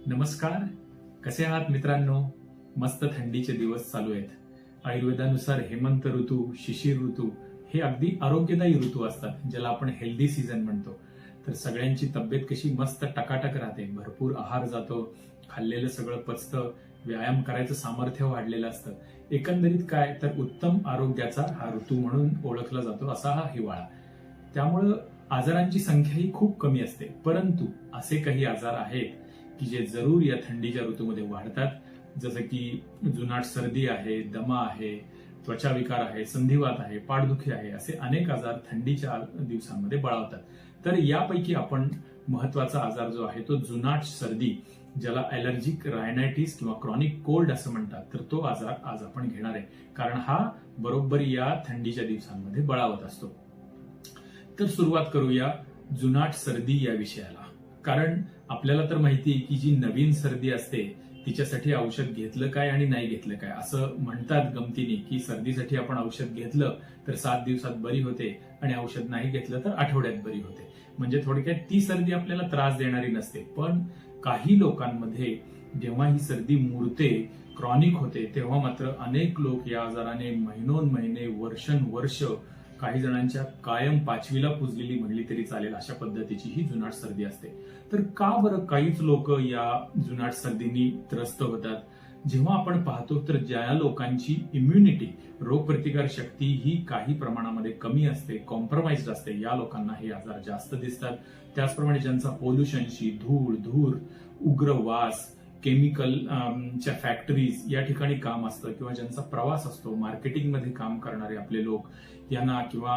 नमस्कार. कसे आहात मित्रांनो? मस्त थंडीचे दिवस चालू आहेत. आयुर्वेदानुसार हेमंत ऋतू, शिशिर ऋतू हे अगदी आरोग्यदायी ऋतू असतात, ज्याला आपण हेल्दी सीझन म्हणतो. तर सगळ्यांची तब्येत कशी मस्त टकाटक राहते, भरपूर आहार जातो, खाल्लेलं सगळं पचतं, व्यायाम करायचं सामर्थ्य वाढलेलं असतं. एकंदरीत काय तर उत्तम आरोग्याचा हा ऋतू म्हणून ओळखला जातो असा हा हिवाळा. त्यामुळं आजारांची संख्याही खूप कमी असते. परंतु असे काही आजार आहेत की जे जरूर या थंडीच्या ऋतूमध्ये वाढतात, जसं की जुनाट सर्दी आहे, दमा आहे, त्वचा विकार आहे, संधिवात आहे, पाठदुखी आहे, असे अनेक आजार थंडीच्या दिवसांमध्ये बळावतात. तर यापैकी आपण महत्वाचा आजार जो आहे तो जुनाट सर्दी, ज्याला ॲलर्जिक रायनायटिस किंवा क्रॉनिक कोल्ड असं म्हणतात, तर तो आजार आज आपण घेणार आहे. कारण हा बरोबर या थंडीच्या दिवसांमध्ये बळावत असतो. तर सुरुवात करूया जुनाट सर्दी या विषयाला. कारण आपल्याला तर माहिती आहे की जी नवीन सर्दी असते तिच्यासाठी औषध घेतलं काय आणि नाही घेतलं काय, असं म्हणतात गमतीने की सर्दीसाठी आपण औषध घेतलं तर 7 दिवसात बरी होते आणि औषध नाही घेतलं तर आठवड्यात बरी होते. म्हणजे थोडक्यात ती सर्दी आपल्याला त्रास देणारी नसते. पण काही लोकांमध्ये जेव्हा ही सर्दी मुरते, क्रॉनिक होते, तेव्हा मात्र अनेक लोक या आजाराने महिनोन्महिने, वर्षानुवर्ष, काही जणांच्या कायम 5वीला पुजलेली म्हणली तरी चालेल अशा पद्धतीची ही जुनाट सर्दी असते. तर का बरं काहीच लोक या जुनाट सर्दीनी त्रस्त होतात? जेव्हा आपण पाहतो तर ज्या लोकांची इम्युनिटी, रोगप्रतिकार शक्ती ही काही प्रमाणामध्ये कमी असते, कॉम्प्रोमाइज्ड असते, या लोकांना हे आजार जास्त दिसतात. त्याचप्रमाणे ज्यांचा पोल्युशनशी, धूर, उग्र वास, केमिकलच्या फॅक्टरीज या ठिकाणी काम असतं, किंवा ज्यांचा प्रवास असतो, मार्केटिंगमध्ये काम करणारे आपले लोक यांना, किंवा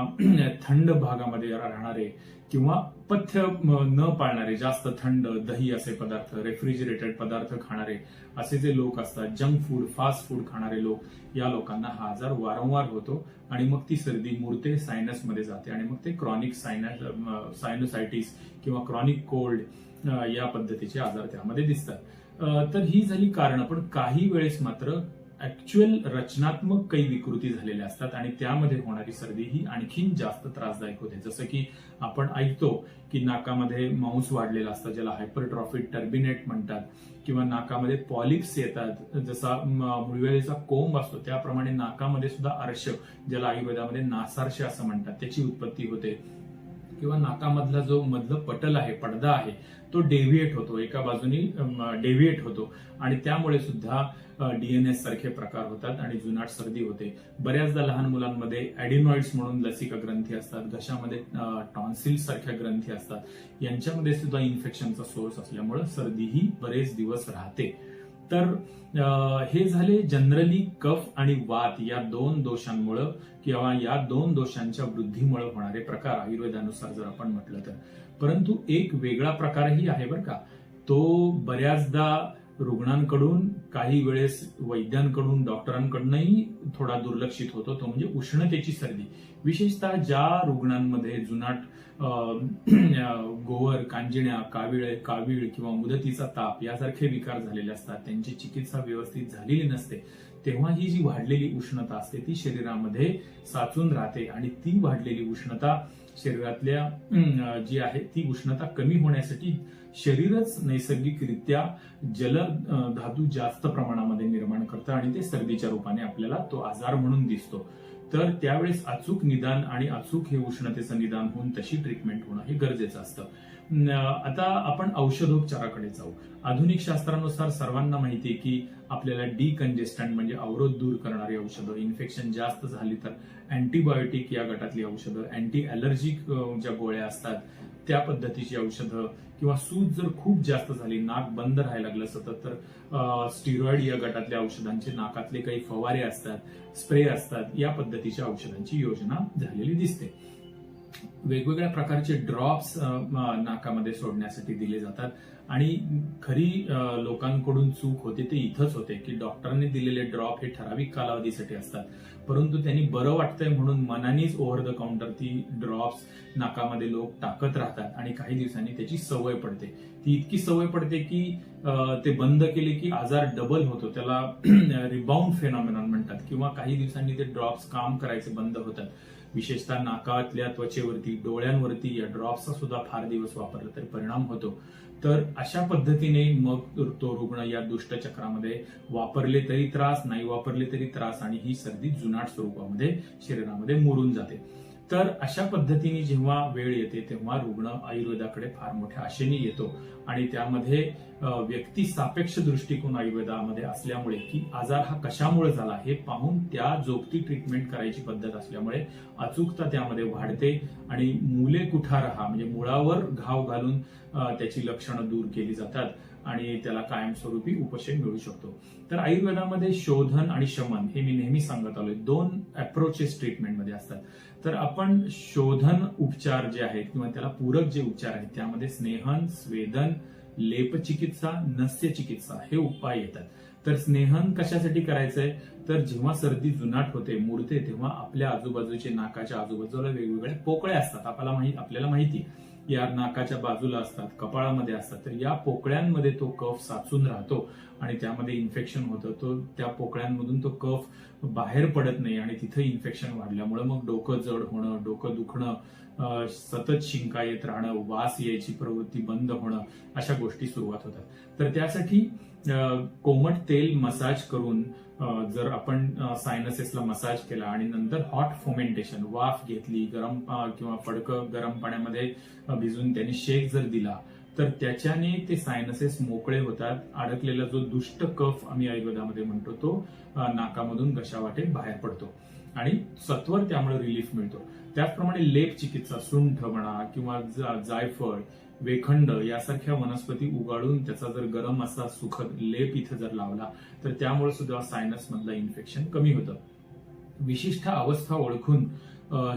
थंड भागामध्ये राहणारे, किंवा पथ्य न पाळणारे, जास्त थंड दही असे पदार्थ, रेफ्रिजरेटेड पदार्थ खाणारे असे जे लोक असतात, जंक फूड, फास्ट फूड खाणारे लोक, या लोकांना हा आजार वारंवार होतो आणि मग ती सर्दी मुरते, सायनसमध्ये जाते आणि मग ते क्रॉनिक सायनोसायटिस किंवा क्रॉनिक कोल्ड या पद्धतीचे आजार त्यामध्ये दिसतात. तर ही झाली कारण. पण काही वेळेस मात्र ऍक्च्युअल रचनात्मक काही विकृती झालेल्या असतात आणि त्यामध्ये होणारी सर्दी ही आणखीन जास्त त्रासदायक होते. जसं की आपण ऐकतो की नाकामध्ये मांस वाढलेला असतं, ज्याला हायपरट्रॉफी टर्बिनेट म्हणतात, किंवा नाकामध्ये पॉलिप्स येतात, जसा मुळवेलीचा कोंब असतो त्याप्रमाणे नाकामध्ये सुद्धा अर्श, ज्याला आयुर्वेदामध्ये नासार्श असं म्हणतात, त्याची उत्पत्ती होते. किंवा नाकामधला जो मधलं पटल आहे, पडदा आहे, तो डेव्हिएट होतो, एका बाजूनी डेव्हिएट होतो आणि त्यामुळे सुद्धा डीएनएस सारखे प्रकार होतात आणि जुनाट सर्दी होते. बऱ्याचदा लहान मुलांमध्ये ॲडिनॉइड्स म्हणून लसिका ग्रंथी असतात, घशामध्ये टॉन्सिल्स सारख्या ग्रंथी असतात, यांच्यामध्ये सुद्धा इन्फेक्शनचा सोर्स असल्यामुळे सर्दी ही बरेच दिवस राहते. तर हे झाले जनरली कफ आणि वात या दोन दोषांमुळं, किंवा या दोन दोषांच्या वृद्धीमुळे होणारे प्रकार आयुर्वेदानुसार जर आपण म्हटलं तर. परंतु एक वेगळा प्रकारही आहे बरं का. तो बऱ्याचदा रुग्णांकडून, काही वेळेस वैद्यांकडून, डॉक्टरांकडूनही थोडा दुर्लक्षित होतो. तो म्हणजे उष्णतेची सर्दी. विशेषतः ज्या रुग्णांमध्ये जुनाट गोवर, कांजिण्या, कावीळ किंवा मुदतीचा ताप यासारखे विकार झालेले असतात, त्यांची चिकित्सा व्यवस्थित झालेली नसते, तेव्हा ही जी वाढलेली उष्णता असते ती शरीरामध्ये साचून राहते आणि ती वाढलेली उष्णता शरीरातल्या जी आहे ती उष्णता कमी होण्यासाठी शरीरच नैसर्गिकरित्या जल धातू जास्त प्रमाणामध्ये निर्माण करतं आणि ते सर्दीच्या रूपाने आपल्याला तो आजार म्हणून दिसतो. तर त्यावेळेस अचूक निदान आणि अचूक हे उष्णतेचं निदान होऊन तशी ट्रीटमेंट होणं हे गरजेचं असतं. आता आपण औषधोपचाराकडे जाऊ. आधुनिक शास्त्रानुसार सर्वांना माहिती आहे की आपल्याला डिकंजेस्टंट म्हणजे अवरोध दूर करणारी औषधं, इन्फेक्शन जास्त झाली तर अँटीबायोटिक या गटातली औषधं, अँटी ॲलर्जिक ज्या गोळ्या असतात त्या पद्धतीची औषधं, किंवा सूज जर खूप जास्त झाली, नाक बंद राहायला लागलं सतत, तर स्टिरॉइड या गटातल्या औषधांचे, नाकातले काही फवारे असतात, स्प्रे असतात, या पद्धतीच्या औषधांची योजना झालेली दिसते. वेगवेगळ्या प्रकारचे ड्रॉप्स नाकामध्ये सोडण्यासाठी दिले जातात आणि खरी लोकांकडून चूक होते ते इथंच होते की डॉक्टरांनी दिलेले ड्रॉप हे ठराविक कालावधीसाठी असतात, परंतु त्यांनी बरं वाटतंय म्हणून मनानेच ओव्हर द काउंटर ती ड्रॉप्स नाकामध्ये लोक टाकत राहतात आणि काही दिवसांनी त्याची सवय पडते. ती इतकी सवय पडते की ते बंद केले की आजार डबल होतो, त्याला रिबाउंड फेनॉमेनॉन म्हणतात, किंवा काही दिवसांनी ते ड्रॉप्स काम करायचे बंद होतात. विशेषतः नाकातल्या त्वचेवरती, डोळ्यांवरती या ड्रॉप्सचा सुद्धा फार दिवस वापरला तर परिणाम होतो. तर अशा पद्धतीने मग तो रुग्ण या दुष्टचक्रामध्ये वापरले तरी त्रास, नाही वापरले तरी त्रास, आणि ही सर्दी जुनाट स्वरूपामध्ये शरीरामध्ये मुरून जाते. तर अशा पद्धतीने जेव्हा वेळ येते तेव्हा रुग्ण आयुर्वेदाकडे फार मोठ्या आशेने येतो, आणि त्यामध्ये व्यक्ती सापेक्ष दृष्टिकोन आयुर्वेदामध्ये असल्यामुळे की आजार हा कशामुळे झाला हे पाहून त्या जोगती ट्रीटमेंट करायची पद्धत असल्यामुळे अचूकता त्यामध्ये वाढते, आणि मुले कुठारहा म्हणजे मुळावर घाव घालून त्याची लक्षणं दूर केली जातात, आणि त्याला कायमस्वरूपी उपशम मिळू शकतो. तर आयुर्वेदामध्ये शोधन आणि शमन हे मी नेहमी सांगत आलोय, 2 अप्रोचेस ट्रीटमेंटमध्ये असतात. तर आपण शोधन उपचार जे आहेत किंवा त्याला पूरक जे उपचार आहेत त्यामध्ये स्नेहन, स्वेदन, लेपचिकित्सा, नस्य चिकित्सा हे उपाय येतात. तर स्नेहन कशासाठी करायचंय, तर जेव्हा सर्दी जुनाट होते, मुरते, तेव्हा आपल्या आजूबाजूचे नाकाच्या आजूबाजूला वेगवेगळ्या पोकळ्या असतात. आपल्याला माहिती या नाकाच्या बाजूला असतात, कपाळामध्ये असतात. तर या पोकळ्यांमध्ये तो कफ साचून राहतो आणि त्यामध्ये इन्फेक्शन होतं. तो त्या पोकळ्यांमधून तो कफ बाहेर पडत नाही आणि तिथं इन्फेक्शन वाढल्यामुळे मग डोकं जड होणं, डोकं दुखणं, सतत शिंका येत राहणं, वास यायची प्रवृत्ती बंद होणं, अशा गोष्टी सुरुवात होतात. तर त्यासाठी कोमट तेल मसाज करून जर आपण सायनसेसला मसाज केला आणि नंतर हॉट फोमेंटेशन, वाफ घेतली, गरम किंवा फडकं गरम पाण्यामध्ये भिजून त्याने शेक जर दिला, तर त्याच्याने ते सायनसेस मोकळे होतात. अडकलेला जो दुष्ट कफ आम्ही आयुर्वेदामध्ये म्हणतो तो नाकामधून घशावाटे बाहेर पडतो आणि सत्वर त्यामुळे रिलीफ मिळतो. त्याचप्रमाणे लेप चिकित्सा, सुंठ म्हणा किंवा जायफळ, वेखंड यासारख्या वनस्पती उगाळून त्याचा जर गरम असा सुखद लेप इथं जर लावला तर त्यामुळे सुद्धा सायनस मधलं इन्फेक्शन कमी होतं. विशिष्ट अवस्था ओळखून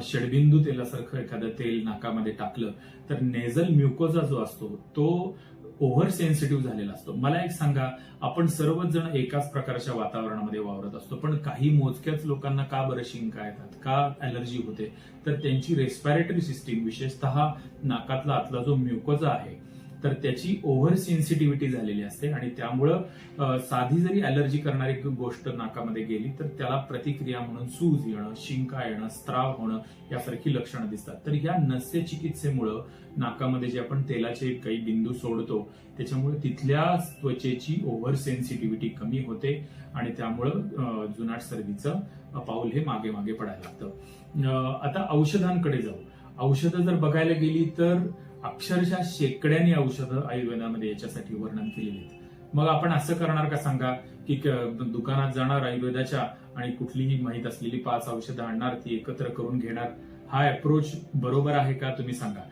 षडबिंदू तेलासारखं एखादं तेल नाकामध्ये टाकलं तर नेझल म्युकोजा जो असतो तो ओव्हर सेन्सिटिव्ह झालेला असतो. मला एक सांगा, आपण सर्वच जण एकाच प्रकारच्या वातावरणामध्ये वावरत असतो, पण काही मोजक्याच लोकांना का बरं शिंका येतात, का अलर्जी होते, तर त्यांची रेस्पिरेटरी सिस्टीम, विशेषतः नाकातला आतला जो म्युकोजा आहे तर त्याची ओव्हर सेन्सिटिव्हिटी झालेली असते आणि त्यामुळं साधी जरी अलर्जी करणारी गोष्ट नाकामध्ये गेली तर त्याला प्रतिक्रिया म्हणून सूज येणं, शिंका येणं, स्त्राव होणं यासारखी लक्षणं दिसतात. तर या नस्य चिकित्सेमुळं नाकामध्ये जे आपण तेलाचे काही बिंदू सोडतो त्याच्यामुळे तिथल्या त्वचेची ओव्हर सेन्सिटिव्हिटी कमी होते आणि त्यामुळं जुनाट सर्दीचं पाऊल हे मागे मागे पडायला लागतं. आता औषधांकडे जाऊ. औषधं जर बघायला गेली तर अक्षरशः शेकड्याने औषधं आयुर्वेदामध्ये याच्यासाठी वर्णन केलेली आहेत. मग आपण असं करणार का सांगा की दुकानात जाणार आयुर्वेदाच्या आणि कुठलीही माहीत असलेली 5 औषधं आणणार, ती एकत्र करून घेणार. हा अप्रोच बरोबर आहे का तुम्ही सांगा.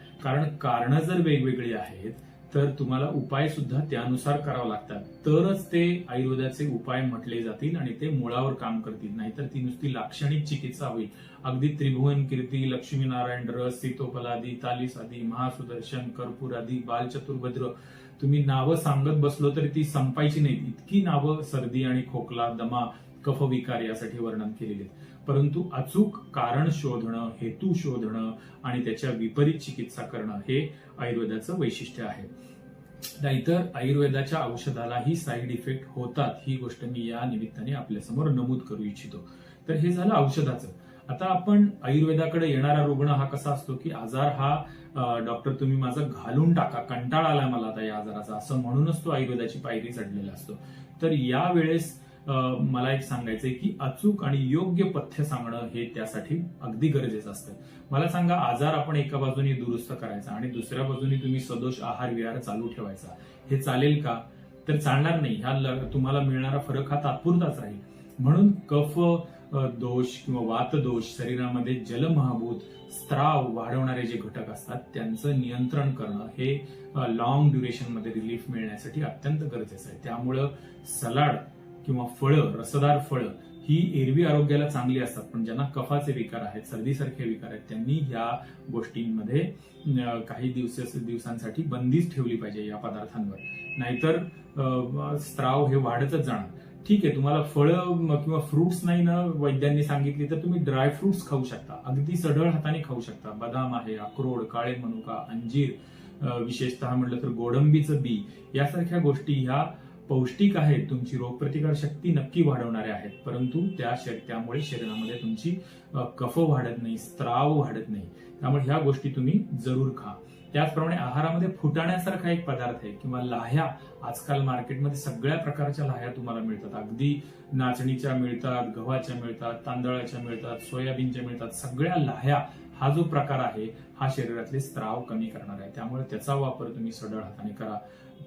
कारण जर वेगवेगळी आहेत तर तुम्हाला उपाय सुद्धा त्यानुसार करावे लागतात, तरच ते आयुर्वेदाचे उपाय म्हटले जातील आणि ते मुळावर काम करतील. नाहीतर ती नुसती लाक्षणिक चिकित्सा होईल. अगदी त्रिभुवन कीर्ती, लक्ष्मीनारायण रस, सीतोपलादी, तालिसादी, महासुदर्शन, कर्पूरादी, बालचतुर्भद्र, तुम्ही नावं सांगत बसलो तरी ती संपायची नाहीत. इतकी नावं सर्दी आणि खोकला, दमा, कफविकार यासाठी वर्णन केलेली आहेत. परंतु अचूक कारण शोधणं, हेतू शोधणं आणि त्याच्या विपरीत चिकित्सा करणं हे आयुर्वेदाचं वैशिष्ट्य आहे. नाहीतर आयुर्वेदाच्या औषधालाही साईड इफेक्ट होतात, ही गोष्ट मी या निमित्ताने आपल्यासमोर नमूद करू इच्छितो. तर हे झालं औषधाचं. आता आपण आयुर्वेदाकडे येणारा रुग्ण हा कसा असतो की आजार हा डॉक्टर तुम्ही माझं घालून टाका, कंटाळा आलाय मला आता या आजाराचा, असं म्हणूनच तो आयुर्वेदाची पायरी चढलेला असतो. तर यावेळेस मला एक सांगायचंय की अचूक आणि योग्य पथ्य सांगणं हे त्यासाठी अगदी गरजेचं असतं. मला सांगा, आजार आपण एका बाजूने दुरुस्त करायचा आणि दुसऱ्या बाजूने तुम्ही सदोष आहार विहार चालू ठेवायचा, हे चालेल का? तर चालणार नाही. ह्या तुम्हाला मिळणारा फरक हा तात्पुरताच राहील. म्हणून कफ दोष किंवा वात दोष, शरीरामध्ये जलमहाभूत स्त्राव वाढवणारे जे घटक असतात त्यांचं नियंत्रण करणं हे लॉंग ड्युरेशन मध्ये रिलीफ मिळण्यासाठी अत्यंत गरजेचं आहे. त्यामुळं सलाड किंवा फळं, रसदार फळं ही एरवी आरोग्याला चांगली असतात, पण ज्यांना कफाचे विकार आहेत, सर्दीसारखे विकार आहेत, त्यांनी ह्या गोष्टींमध्ये काही दिवसांसाठी बंदीच ठेवली पाहिजे या पदार्थांवर. नाहीतर स्त्राव हे वाढतच जाणार. ठीक आहे, तुम्हाला फळं किंवा फ्रुट्स नाही ना वैद्यांनी सांगितली तर तुम्ही ड्राय फ्रुट्स खाऊ शकता, अगदी सढळ हाताने खाऊ शकता. बदाम आहे, अक्रोड, काळे मनुका, अंजीर, विशेषतः म्हटलं तर गोडंबीचं बी, यासारख्या गोष्टी ह्या पौष्टिक आहेत, तुमची रोगप्रतिकार शक्ती नक्की वाढवणाऱ्या आहेत. परंतु त्यामुळे शरीरामध्ये तुमची कफ वाढत नाही, स्त्राव वाढत नाही. त्यामुळे ह्या गोष्टी तुम्ही जरूर खा. त्याचप्रमाणे आहारामध्ये फुटाण्यासारखा एक पदार्थ आहे किंवा लाह्या. आजकाल मार्केटमध्ये सगळ्या प्रकारच्या लाह्या तुम्हाला मिळतात. अगदी नाचणीच्या मिळतात, गव्हाच्या मिळतात, तांदळाच्या मिळतात, सोयाबीनच्या मिळतात. सगळ्या लाह्या हा जो प्रकार आहे हा शरीरातले स्त्राव कमी करणार आहे. त्यामुळे त्याचा वापर तुम्ही सढळ हाताने करा.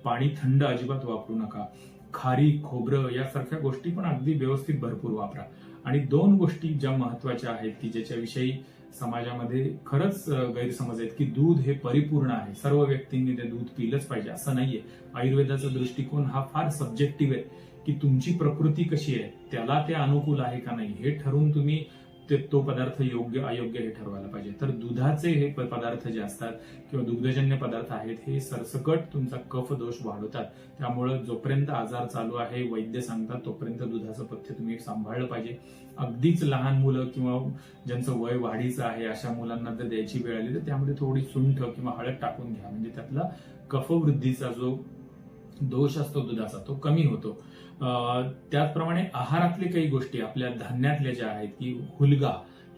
पाणी थंड अजिबात वापरू नका. खारी, खोबरं यासारख्या गोष्टी पण अगदी व्यवस्थित भरपूर वापरा. आणि 2 गोष्टी ज्या महत्वाच्या आहेत की ज्याच्याविषयी समाजामध्ये खरंच गैरसमज आहेत की दूध हे परिपूर्ण आहे, सर्व व्यक्तींनी ते दूध पिलंच पाहिजे असं नाहीये. आयुर्वेदाचा दृष्टिकोन हा फार सब्जेक्टिव्ह आहे की तुमची प्रकृती कशी आहे, त्याला ते अनुकूल आहे का नाही हे ठरवून तुम्ही तो पदार्थ योग्य अयोग्य हे ठरवायला पाहिजे. तर दुधाचे हे पदार्थ जे असतात किंवा दुग्धजन्य पदार्थ आहेत हे सरसकट तुमचा कफ दोष वाढवतात. त्यामुळे जोपर्यंत आजार चालू आहे वैद्य सांगतात तोपर्यंत दुधाचं पथ्य तुम्ही सांभाळलं पाहिजे. अगदीच लहान मुलं किंवा ज्यांचं वय वाढीचं आहे अशा मुलांना जर द्यायची वेळ आली तर त्यामध्ये थोडी सुंठ किंवा हळद टाकून घ्या. म्हणजे त्यातला कफवृद्धीचा जो दोष असतो दुधाचा तो कमी होतो. त्याचप्रमाणे आहारातले काही गोष्टी आपल्या धान्यातल्या ज्या आहेत की हुलगा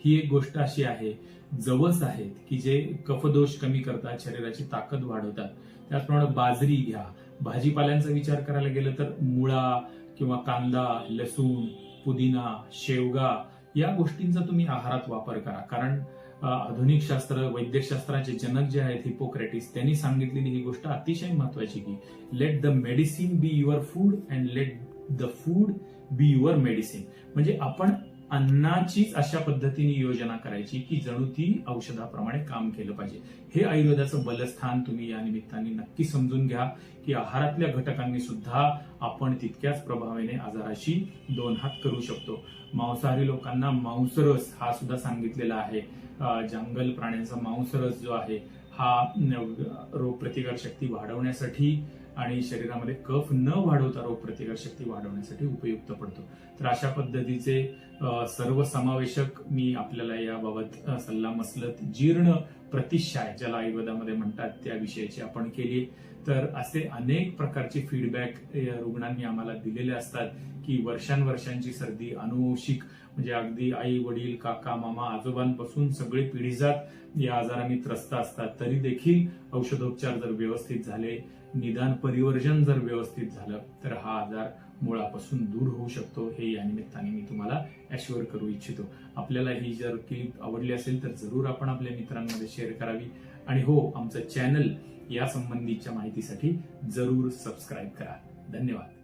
ही एक गोष्ट अशी आहे, जवस आहेत की जे कफदोष कमी करतात, शरीराची ताकद वाढवतात. त्याचप्रमाणे बाजरी घ्या. भाजीपाल्यांचा विचार करायला गेलं तर मुळा किंवा कांदा, लसूण, पुदिना, शेवगा या गोष्टींचा तुम्ही आहारात वापर करा. कारण आधुनिक शास्त्र, वैद्यकशास्त्राचे जनक जे आहेत हिपोक्रेटिस त्यांनी सांगितलेली ही गोष्ट अतिशय महत्वाची की let the medicine be your food and let the food be your medicine. म्हणजे आपण अन्नाचीच अशा पद्धतीने योजना करायची की जणू ती औषधाप्रमाणे काम केलं पाहिजे. हे आयुर्वेदाचं बलस्थान तुम्ही या निमित्ताने नक्की समजून घ्या की आहारातल्या घटकांनी सुद्धा आपण तितक्याच प्रभावाने आजाराशी 2 हात करू शकतो. मांसाहारी लोकांना मांसरस हा सुद्धा सांगितलेला आहे. जंगल प्राण्यांचा मांसरस जो आहे हा रोगप्रतिकार शक्ती वाढवण्यासाठी आणि शरीरामध्ये कफ न वाढवता रोगप्रतिकार शक्ती वाढवण्यासाठी उपयुक्त पडतो. तर अशा पद्धतीचे सर्व समावेशक मी आपल्याला याबाबत सल्ला मसलत जीर्ण प्रतिशाय ज्याला आयुर्वेदामध्ये म्हणतात त्याविषयीची आपण केली. तर असे अनेक प्रकारचे फीडबॅक रुग्णांनी आम्हाला दिलेले असतात की वर्षांवर्षांची सर्दी अनुवंशिक म्हणजे अगदी आई वडील काका मामा आजोबांपासून सगळे पिढीजात या आजाराने त्रस्त असतात. तरी देखील औषधोपचार जर व्यवस्थित झाले, निदान परिवर्जन जर व्यवस्थित झालं तर हा आजार मुळापासून दूर होऊ शकतो. हे या निमित्ताने मी तुम्हाला ॲश्युअर करू इच्छितो. आपल्याला ही जर क्लिप आवडली असेल तर जरूर आपण आपल्या मित्रांमध्ये शेअर करावी. आणि हो, आमचं चॅनल या संबंधीच्या माहितीसाठी जरूर सबस्क्राईब करा. धन्यवाद.